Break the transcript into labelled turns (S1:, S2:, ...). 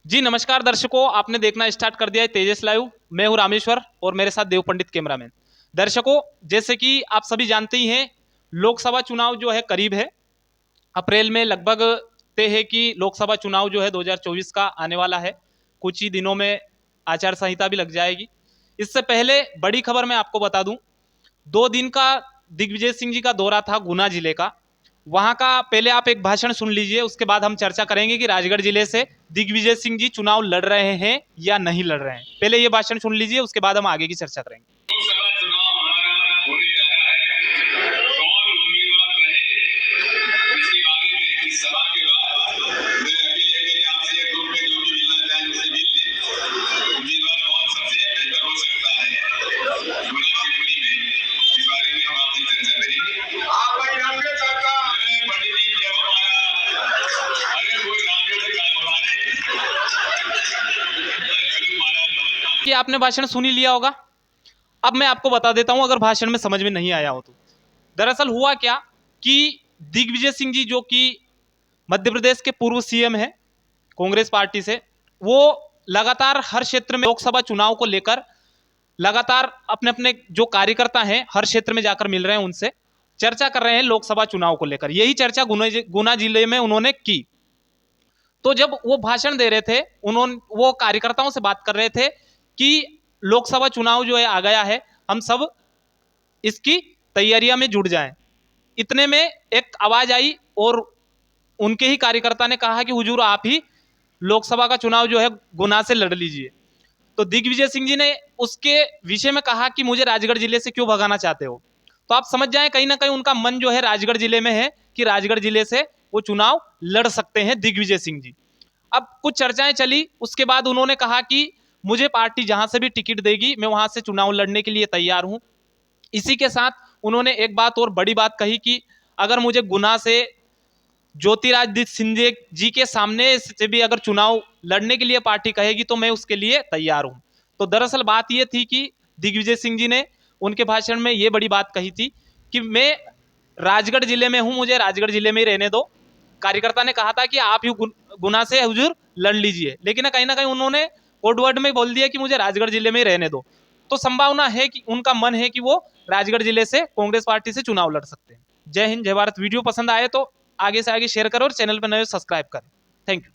S1: जी नमस्कार दर्शकों, आपने देखना स्टार्ट कर दिया है तेजस लाइव। मैं हूं रामेश्वर और मेरे साथ देव पंडित कैमरामैन। दर्शकों, जैसे कि आप सभी जानते ही हैं, लोकसभा चुनाव जो है करीब है। अप्रैल में लगभग तय है कि लोकसभा चुनाव जो है 2024 का आने वाला है। कुछ ही दिनों में आचार संहिता भी लग जाएगी। इससे पहले बड़ी खबर मैं आपको बता दूं, 2 दिन का दिग्विजय सिंह जी का दौरा था गुना जिले का। वहां का पहले आप एक भाषण सुन लीजिए, उसके बाद हम चर्चा करेंगे कि राजगढ़ जिले से दिग्विजय सिंह जी चुनाव लड़ रहे हैं या नहीं लड़ रहे हैं। पहले ये भाषण सुन लीजिए, उसके बाद हम आगे की चर्चा करेंगे।
S2: लोकसभा चुनाव हमारा होने जा रहा है। कौन उम्मीदवार रहे इसके बारे में इस सभा के बाद मैं अकेले आपसे एक ग्रुप में जो भी मिलना चाहे उससे मिल लें। उम्मीदवार कौन सबसे बेहतर हो सकता है गुना शिवपुरी में, इस बारे में हम आपसे चर्चा करेंगे। आप भाई रामदेव सरकार पंडित जी जय हो महाराज। अरे कोई रामदेव से क्या बोला
S1: कि आपने भाषण सुन ही लिया होगा। अब मैं आपको बता देता हूं, अगर भाषण में समझ में नहीं आया हो तो। दरअसल हुआ क्या कि दिग्विजय सिंह जी, जो कि मध्य प्रदेश के पूर्व सीएम है कांग्रेस पार्टी से, वो लगातार हर क्षेत्र में लोकसभा चुनाव को लेकर लगातार अपने अपने जो कार्यकर्ता हैं हर क्षेत्र में जाकर मिल रहे हैं, उनसे चर्चा कर रहे हैं लोकसभा चुनाव को लेकर। यही चर्चा गुना जिले में उन्होंने की। तो जब वो भाषण दे रहे थे, वो कार्यकर्ताओं से बात कर रहे थे कि लोकसभा चुनाव जो है आ गया है, हम सब इसकी तैयारियां में जुट जाएं। इतने में एक आवाज आई और उनके ही कार्यकर्ता ने कहा कि हुजूर, आप ही लोकसभा का चुनाव जो है गुना से लड़ लीजिए। तो दिग्विजय सिंह जी ने उसके विषय में कहा कि मुझे राजगढ़ जिले से क्यों भगाना चाहते हो। तो आप समझ जाएं, कहीं ना कहीं उनका मन जो है राजगढ़ जिले में है कि राजगढ़ जिले से वो चुनाव लड़ सकते हैं दिग्विजय सिंह जी। अब कुछ चर्चाएं चली, उसके बाद उन्होंने कहा कि मुझे पार्टी जहां से भी टिकट देगी मैं वहां से चुनाव लड़ने के लिए तैयार हूं। इसी के साथ उन्होंने एक बात और बड़ी बात कही कि अगर मुझे गुना से ज्योतिरादित्य सिंधिया जी के सामने से भी अगर चुनाव लड़ने के लिए पार्टी कहेगी तो मैं उसके लिए तैयार हूं। तो दरअसल बात यह थी कि दिग्विजय सिंह जी ने उनके भाषण में यह बड़ी बात कही थी कि मैं राजगढ़ जिले में हूं, मुझे राजगढ़ जिले में ही रहने दो। कार्यकर्ता ने कहा था कि आप ही गुना से हुजूर लड़ लीजिए, लेकिन कहीं ना कहीं उन्होंने कोडवर्ड में बोल दिया कि मुझे राजगढ़ जिले में ही रहने दो। तो संभावना है कि उनका मन है कि वो राजगढ़ जिले से कांग्रेस पार्टी से चुनाव लड़ सकते हैं। जय हिंद, जय भारत। वीडियो पसंद आए तो आगे से आगे शेयर करो और चैनल पर नए सब्सक्राइब करें। Thank you.